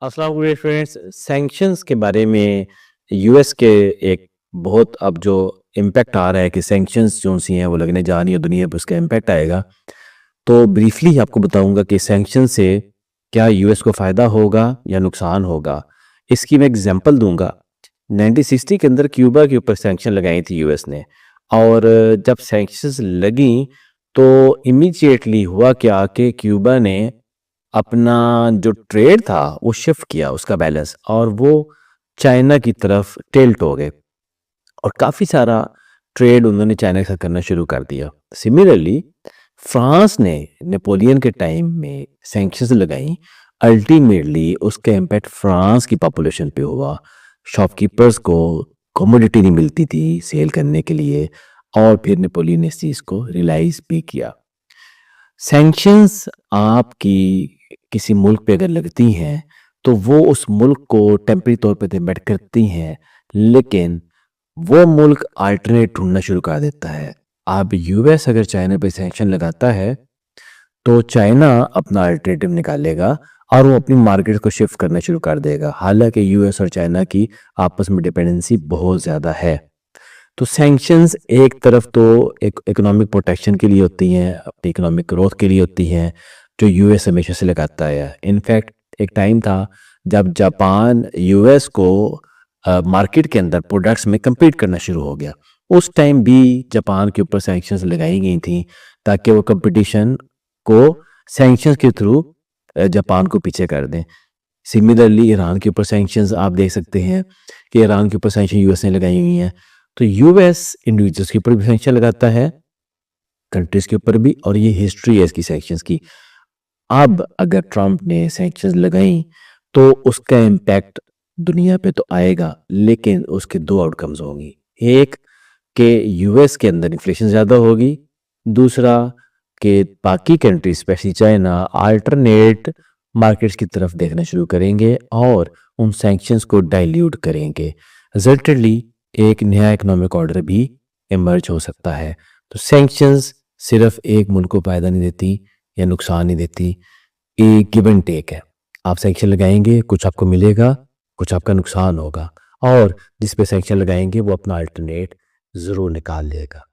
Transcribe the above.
अस्सलाम वालेकुम friends. Sanctions के बारे में यूएस के एक बहुत अब जो इम्पैक्ट आ रहा है कि सैंक्शंस जो सी हैं वो लगने जा रही है दुनिया पे, उसका इम्पैक्ट आएगा। तो ब्रीफली आपको बताऊंगा कि सैंक्शन से क्या यूएस को फ़ायदा होगा या नुकसान होगा। इसकी मैं एग्जांपल दूंगा। 1960 के अंदर क्यूबा के ऊपर सैंक्शन लगाई थी यूएस ने, और जब सैंक्शंस लगी तो इमीडिएटली हुआ क्या कि क्यूबा ने अपना जो ट्रेड था वो शिफ्ट किया, उसका बैलेंस, और वो चाइना की तरफ टिल्ट हो गए और काफ़ी सारा ट्रेड उन्होंने चाइना के साथ करना शुरू कर दिया। सिमिलरली फ्रांस ने नेपोलियन के टाइम में सैंक्शंस लगाई। अल्टीमेटली उसका इम्पैक्ट फ्रांस की पॉपुलेशन पे हुआ। शॉपकीपर्स को कमोडिटी नहीं मिलती थी सेल करने के लिए, और फिर नेपोलियन ने इस चीज़ को रियलाइज भी किया। सैंक्शंस आपकी किसी मुल्क पे अगर लगती हैं तो वो उस मुल्क को टेम्परेरी तौर पे डिपेंड करती हैं, लेकिन वो मुल्क अल्टरनेट ढूंढना शुरू कर देता है। अब यूएस अगर चाइना पे सैंक्शन लगाता है तो चाइना अपना अल्टरनेटिव निकालेगा और वो अपनी मार्केट को शिफ्ट करना शुरू कर देगा। हालांकि यूएस और चाइना की आपस में डिपेंडेंसी बहुत ज़्यादा है। तो सैंक्शंस एक तरफ तो एक इकोनॉमिक प्रोटेक्शन के लिए होती हैं, अपनी इकोनॉमिक ग्रोथ के लिए होती हैं, जो यूएस हमेशा से लगाता है। इनफैक्ट एक टाइम था जब जापान यूएस को मार्केट के अंदर प्रोडक्ट्स में compete करना शुरू हो गया। उस टाइम भी जापान के ऊपर सैंक्शंस लगाई गई थी ताकि वो कंपटीशन को सैंक्शंस के थ्रू जापान को पीछे कर दें। सिमिलरली ईरान के ऊपर सैंक्शंस आप देख सकते हैं कि ईरान के ऊपर सैंक्शन यूएस ने लगाई हुई हैं। तो यूएस इंडिविजुअल्स के ऊपर भी सैंक्शन लगाता है, कंट्रीज के ऊपर भी, और ये हिस्ट्री है इसकी सैंक्शंस की। अब अगर ट्रंप ने सैंक्शंस लगाई तो उसका इम्पैक्ट दुनिया पे तो आएगा, लेकिन उसके दो आउटकम्स होंगी। एक कि यूएस के अंदर इन्फ्लेशन ज़्यादा होगी, दूसरा कि बाकी countries specially China alternate markets की तरफ देखना शुरू करेंगे और उन सैंक्शंस को डाइल्यूट करेंगे। रिजल्टेडली एक नया इकोनॉमिक ऑर्डर भी इमर्ज हो सकता है। तो सैंक्शंस सिर्फ एक मुल्क को फ़ायदा नहीं देती या नुकसान नहीं देती, एक गिव एंड टेक है। आप सैंक्शन लगाएंगे, कुछ आपको मिलेगा, कुछ आपका नुकसान होगा, और जिस पे सैंक्शन लगाएंगे वो अपना अल्टरनेट ज़रूर निकाल लेगा।